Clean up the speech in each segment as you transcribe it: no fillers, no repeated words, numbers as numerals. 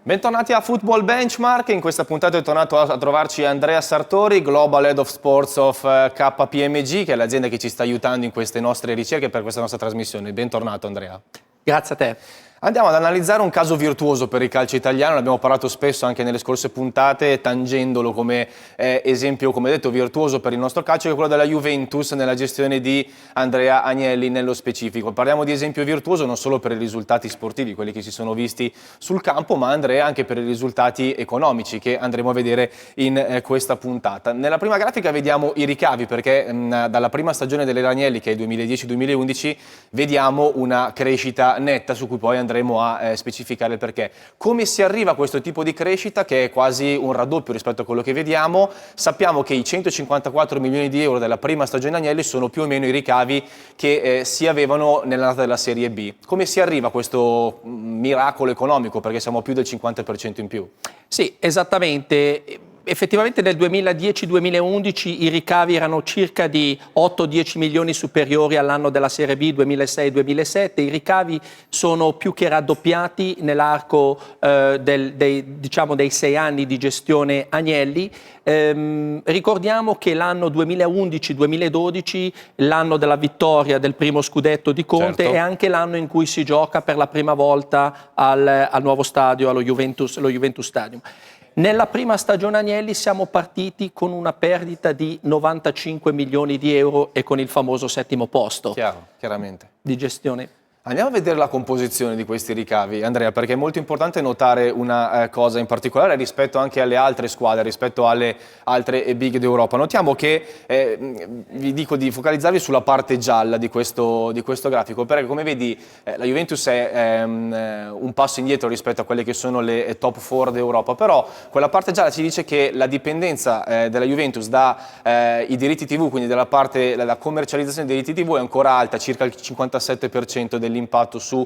Bentornati a Football Benchmark. In questa puntata è tornato a trovarci Andrea Sartori, Global Head of Sports of KPMG, che è l'azienda che ci sta aiutando in queste nostre ricerche per questa nostra trasmissione. Bentornato Andrea. Grazie a te. Andiamo ad analizzare un caso virtuoso per il calcio italiano, ne abbiamo parlato spesso anche nelle scorse puntate, tangendolo come esempio, come detto, virtuoso per il nostro calcio, che è quello della Juventus nella gestione di Andrea Agnelli nello specifico. Parliamo di esempio virtuoso non solo per i risultati sportivi, quelli che si sono visti sul campo, ma Andrea anche per i risultati economici che andremo a vedere in questa puntata. Nella prima grafica vediamo i ricavi, perché dalla prima stagione dell'era Agnelli, che è il 2010-2011, vediamo una crescita netta su cui poi andremo a specificare il perché. Come si arriva a questo tipo di crescita, che è quasi un raddoppio rispetto a quello che vediamo? Sappiamo che i 154 milioni di euro della prima stagione Agnelli sono più o meno i ricavi che si avevano nell'annata della Serie B. Come si arriva a questo miracolo economico? Perché siamo a più del 50% in più. Sì, esattamente. Effettivamente nel 2010-2011 i ricavi erano circa di 8-10 milioni superiori all'anno della Serie B 2006-2007. I ricavi sono più che raddoppiati nell'arco dei 6 anni di gestione Agnelli. Ricordiamo che l'anno 2011-2012, l'anno della vittoria del primo scudetto di Conte, certo, è anche l'anno in cui si gioca per la prima volta al nuovo stadio, lo Juventus Stadium. Nella prima stagione Agnelli siamo partiti con una perdita di 95 milioni di euro e con il famoso 7° posto. Chiaramente. Di gestione. Andiamo a vedere la composizione di questi ricavi, Andrea, perché è molto importante notare una cosa in particolare rispetto anche alle altre squadre, rispetto alle altre big d'Europa. Notiamo che, vi dico di focalizzarvi sulla parte gialla di questo grafico, perché come vedi la Juventus è un passo indietro rispetto a quelle che sono le top 4 d'Europa, però quella parte gialla ci dice che la dipendenza della Juventus dai diritti TV, quindi dalla commercializzazione dei diritti TV, è ancora alta, circa il 57% dell'impatto sui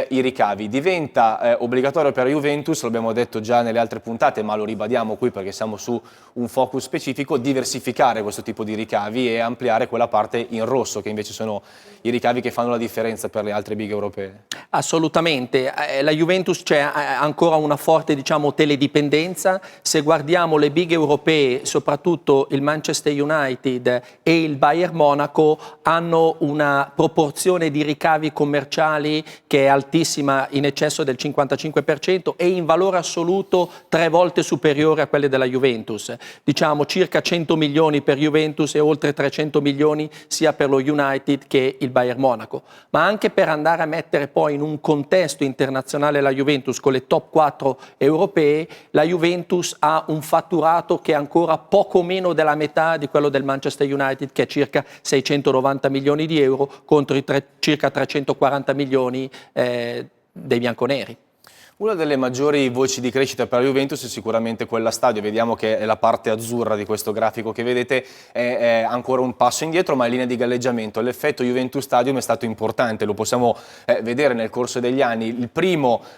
ricavi. Diventa obbligatorio per la Juventus, l'abbiamo detto già nelle altre puntate, ma lo ribadiamo qui perché siamo su un focus specifico, diversificare questo tipo di ricavi e ampliare quella parte in rosso, che invece sono i ricavi che fanno la differenza per le altre big europee. Assolutamente, la Juventus c'è ancora una forte, teledipendenza. Se guardiamo le big europee, soprattutto il Manchester United e il Bayern Monaco, hanno una proporzione di ricavi commerciali che è altissima, in eccesso del 55%, e in valore assoluto 3 volte superiore a quelle della Juventus. Diciamo circa 100 milioni per Juventus e oltre 300 milioni sia per lo United che il Bayern Monaco. Ma anche per andare a mettere poi in un contesto internazionale la Juventus con le top 4 europee, la Juventus ha un fatturato che è ancora poco meno della metà di quello del Manchester United, che è circa 690 milioni di euro contro i circa 340 milioni dei bianconeri. Una delle maggiori voci di crescita per la Juventus è sicuramente quella stadio. Vediamo che è la parte azzurra di questo grafico che vedete, è ancora un passo indietro, ma è linea di galleggiamento. L'effetto Juventus Stadium è stato importante, lo possiamo vedere nel corso degli anni.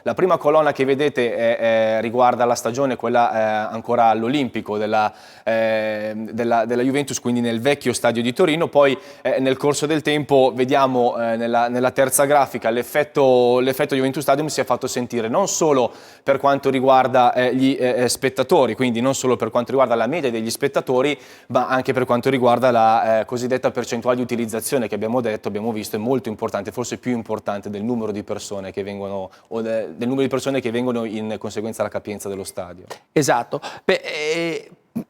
La prima colonna che vedete riguarda la stagione, quella ancora all'Olimpico della Juventus, quindi nel vecchio stadio di Torino. Poi nel corso del tempo vediamo nella terza grafica l'effetto Juventus Stadium si è fatto sentire non solo per quanto riguarda gli spettatori, quindi non solo per quanto riguarda la media degli spettatori, ma anche per quanto riguarda la cosiddetta percentuale di utilizzazione che abbiamo visto è molto importante, forse più importante del numero di persone che vengono, o del numero di persone che vengono in conseguenza alla capienza dello stadio. Esatto.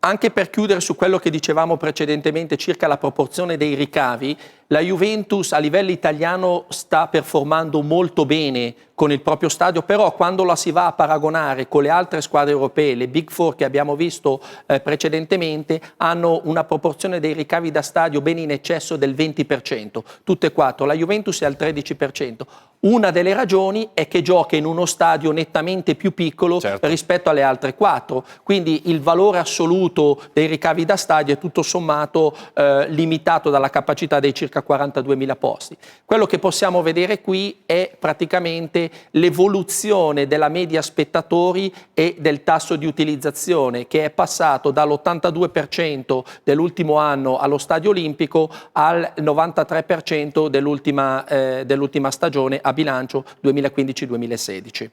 Anche per chiudere su quello che dicevamo precedentemente circa la proporzione dei ricavi, la Juventus a livello italiano sta performando molto bene con il proprio stadio, però quando la si va a paragonare con le altre squadre europee, le Big Four che abbiamo visto precedentemente, hanno una proporzione dei ricavi da stadio ben in eccesso del 20%, tutte e 4. La Juventus è al 13%. Una delle ragioni è che gioca in uno stadio nettamente più piccolo, certo, rispetto alle altre 4, quindi il valore assoluto dei ricavi da stadio è tutto sommato limitato dalla capacità dei circa 42.000 posti. Quello che possiamo vedere qui è praticamente l'evoluzione della media spettatori e del tasso di utilizzazione, che è passato dall'82% dell'ultimo anno allo Stadio Olimpico al 93% dell'ultima stagione a bilancio 2015-2016.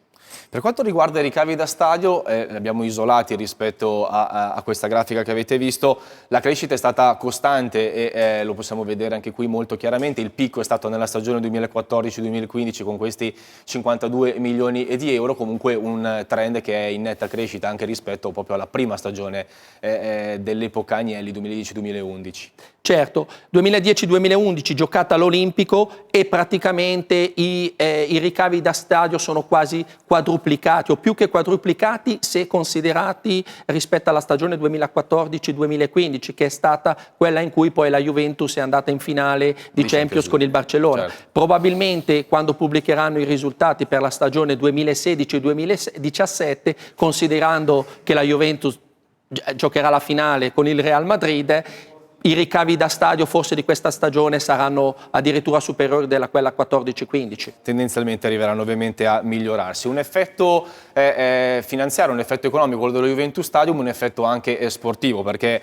Per quanto riguarda i ricavi da stadio, li abbiamo isolati rispetto a questa grafica che avete visto, la crescita è stata costante e lo possiamo vedere anche qui molto chiaramente. Il picco è stato nella stagione 2014-2015 con questi 52 milioni di euro, comunque un trend che è in netta crescita anche rispetto proprio alla prima stagione dell'epoca Agnelli 2010-2011. Certo, 2010-2011 giocata all'Olimpico e praticamente i ricavi da stadio sono quasi quadruplicati o più che quadruplicati se considerati rispetto alla stagione 2014-2015 che è stata quella in cui poi la Juventus è andata in finale di Champions con il Barcellona. Certo. Probabilmente quando pubblicheranno i risultati per la stagione 2016-2017, considerando che la Juventus giocherà la finale con il Real Madrid, i ricavi da stadio forse di questa stagione saranno addirittura superiori della quella 14-15. Tendenzialmente arriveranno ovviamente a migliorarsi. Un effetto finanziario, un effetto economico, quello dello Juventus Stadium, un effetto anche sportivo, perché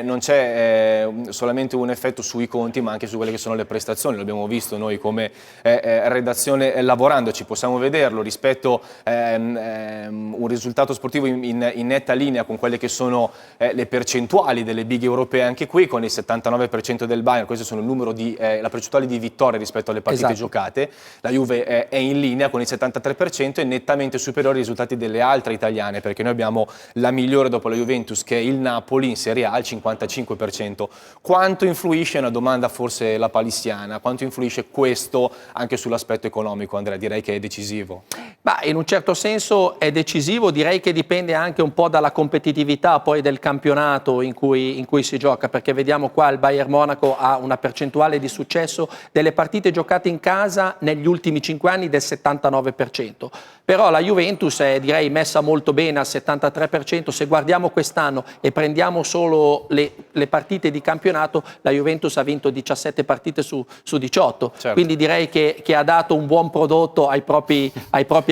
non c'è solamente un effetto sui conti, ma anche su quelle che sono le prestazioni. Lo abbiamo visto noi come redazione lavorandoci, possiamo vederlo rispetto a un risultato sportivo in netta linea con quelle che sono le percentuali delle big europee anche qui, con il 79% del Bayern, questo sono il numero di, la percentuale di vittorie rispetto alle partite giocate. La Juve è in linea con il 73% e nettamente superiore ai risultati delle altre italiane, perché noi abbiamo la migliore dopo la Juventus che è il Napoli in Serie A al 55%. Quanto influisce, è una domanda forse la palissiana, quanto influisce questo anche sull'aspetto economico, Andrea? Direi che è decisivo. Ma in un certo senso è decisivo, direi che dipende anche un po' dalla competitività poi del campionato in cui si gioca, perché vediamo qua il Bayern Monaco ha una percentuale di successo delle partite giocate in casa negli ultimi 5 anni del 79%, però la Juventus è direi messa molto bene al 73%, se guardiamo quest'anno e prendiamo solo le partite di campionato, la Juventus ha vinto 17 partite su 18, certo. Quindi direi che ha dato un buon prodotto ai propri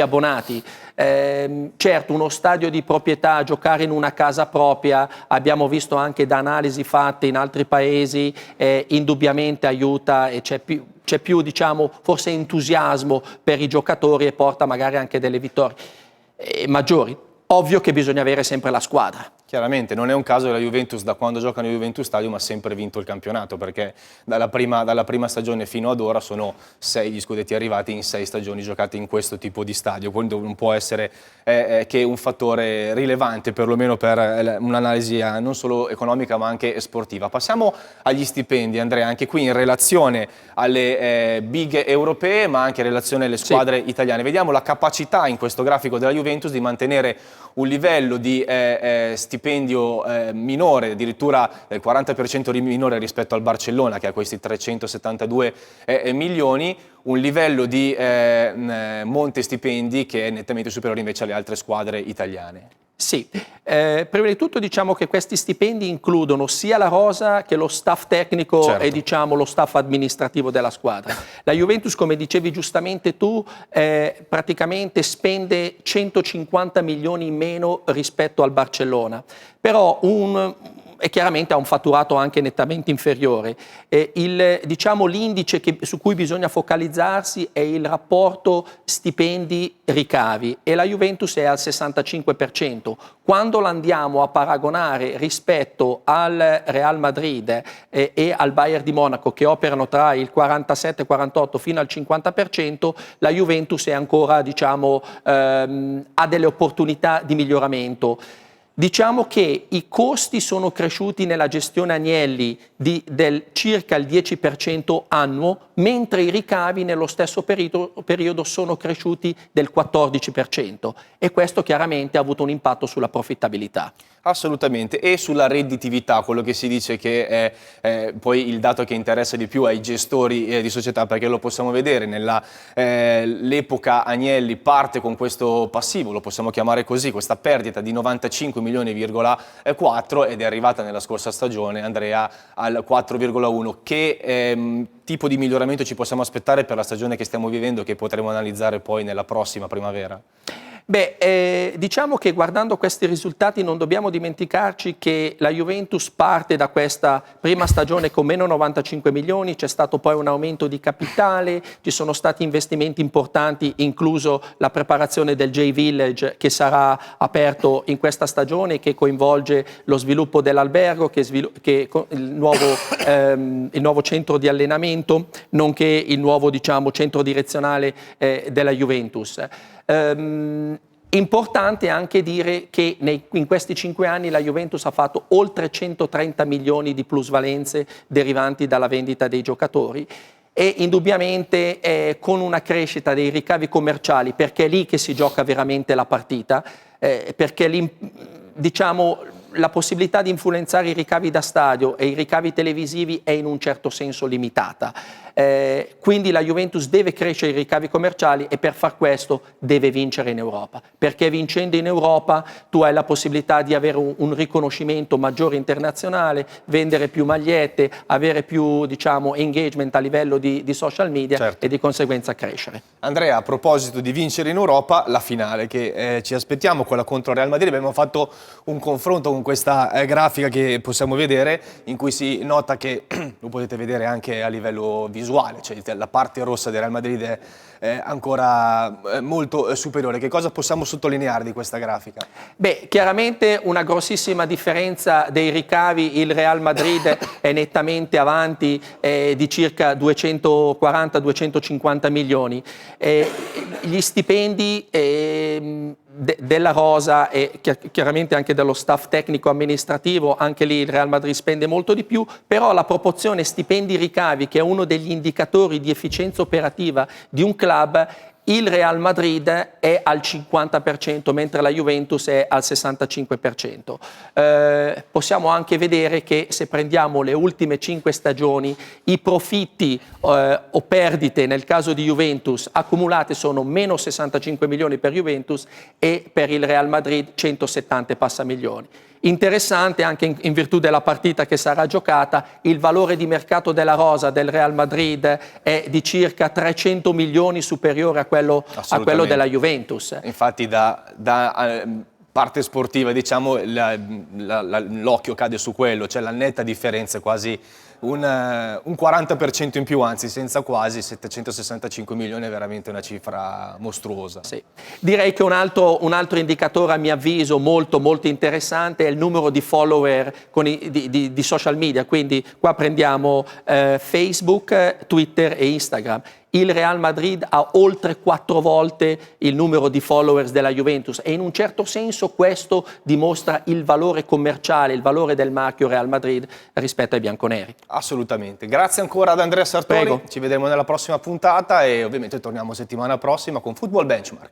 abbonati. Certo, uno stadio di proprietà, giocare in una casa propria, abbiamo visto anche da analisi fatte in altri paesi, indubbiamente aiuta e c'è più diciamo, forse entusiasmo per i giocatori e porta magari anche delle vittorie maggiori. Ovvio che bisogna avere sempre la squadra. Chiaramente non è un caso che la Juventus da quando gioca nel Juventus Stadium ha sempre vinto il campionato, perché dalla prima stagione fino ad ora sono 6 gli scudetti arrivati in 6 stagioni giocate in questo tipo di stadio, quindi non può essere che un fattore rilevante perlomeno per un'analisi non solo economica ma anche sportiva. Passiamo agli stipendi, Andrea, anche qui in relazione alle big europee ma anche in relazione alle squadre italiane. Vediamo la capacità in questo grafico della Juventus di mantenere un livello di stipendio minore, addirittura del 40% minore rispetto al Barcellona che ha questi 372 milioni, un livello di monte stipendi che è nettamente superiore invece alle altre squadre italiane. Sì, prima di tutto diciamo che questi stipendi includono sia la rosa che lo staff tecnico e diciamo lo staff amministrativo della squadra. La Juventus, come dicevi giustamente tu, praticamente spende 150 milioni in meno rispetto al Barcellona, però e chiaramente ha un fatturato anche nettamente inferiore. Diciamo, l'indice su cui bisogna focalizzarsi è il rapporto stipendi-ricavi e la Juventus è al 65%. Quando la andiamo a paragonare rispetto al Real Madrid e al Bayern di Monaco, che operano tra il 47-48 fino al 50%, la Juventus è ancora, diciamo, ha delle opportunità di miglioramento. Diciamo che i costi sono cresciuti nella gestione Agnelli del circa il 10% annuo, mentre i ricavi nello stesso periodo sono cresciuti del 14% e questo chiaramente ha avuto un impatto sulla profittabilità. Assolutamente, e sulla redditività, quello che si dice che è poi il dato che interessa di più ai gestori di società, perché lo possiamo vedere nell'epoca Agnelli parte con questo passivo, lo possiamo chiamare così, questa perdita di 95 milioni,4 ed è arrivata nella scorsa stagione, Andrea, al 4,1. Che tipo di miglioramento ci possiamo aspettare per la stagione che stiamo vivendo, che potremo analizzare poi nella prossima primavera? Diciamo che guardando questi risultati non dobbiamo dimenticarci che la Juventus parte da questa prima stagione con meno 95 milioni, c'è stato poi un aumento di capitale, ci sono stati investimenti importanti, incluso la preparazione del J-Village che sarà aperto in questa stagione, che coinvolge lo sviluppo dell'albergo, il nuovo centro di allenamento, nonché il nuovo centro direzionale della Juventus. Importante anche dire che in questi 5 anni la Juventus ha fatto oltre 130 milioni di plusvalenze derivanti dalla vendita dei giocatori e indubbiamente con una crescita dei ricavi commerciali, perché è lì che si gioca veramente la partita, perché la possibilità di influenzare i ricavi da stadio e i ricavi televisivi è in un certo senso limitata. Quindi la Juventus deve crescere i ricavi commerciali e per far questo deve vincere in Europa, perché vincendo in Europa tu hai la possibilità di avere un riconoscimento maggiore internazionale, vendere più magliette, avere più engagement a livello di social media, certo, e di conseguenza crescere. Andrea, a proposito di vincere in Europa, la finale che ci aspettiamo, quella contro Real Madrid, abbiamo fatto un confronto con questa grafica che possiamo vedere in cui si nota che, lo potete vedere anche a livello visuale, cioè la parte rossa del Real Madrid è ancora molto superiore. Che cosa possiamo sottolineare di questa grafica? Chiaramente una grossissima differenza dei ricavi, il Real Madrid è nettamente avanti di circa 240-250 milioni. Gli stipendi della rosa e chiaramente anche dello staff tecnico amministrativo, anche lì il Real Madrid spende molto di più, però la proporzione stipendi-ricavi, che è uno degli indicatori di efficienza operativa di un club, il Real Madrid è al 50%, mentre la Juventus è al 65%. Possiamo anche vedere che se prendiamo le ultime 5 stagioni, i profitti o perdite nel caso di Juventus accumulate sono meno 65 milioni per Juventus e per il Real Madrid 170 e passa milioni. Interessante anche in virtù della partita che sarà giocata, il valore di mercato della rosa del Real Madrid è di circa 300 milioni superiore a quello della Juventus. Infatti da parte sportiva diciamo l'occhio cade su quello, cioè la netta differenza è quasi un 40% in più, anzi senza quasi, 765 milioni è veramente una cifra mostruosa. Sì. Direi che un altro indicatore a mio avviso molto interessante è il numero di follower di social media, quindi qua prendiamo Facebook, Twitter e Instagram. Il Real Madrid ha oltre 4 volte il numero di followers della Juventus e in un certo senso questo dimostra il valore commerciale, il valore del marchio Real Madrid rispetto ai bianconeri. Assolutamente. Grazie ancora ad Andrea Sartori. Prego. Ci vedremo nella prossima puntata e ovviamente torniamo settimana prossima con Football Benchmark.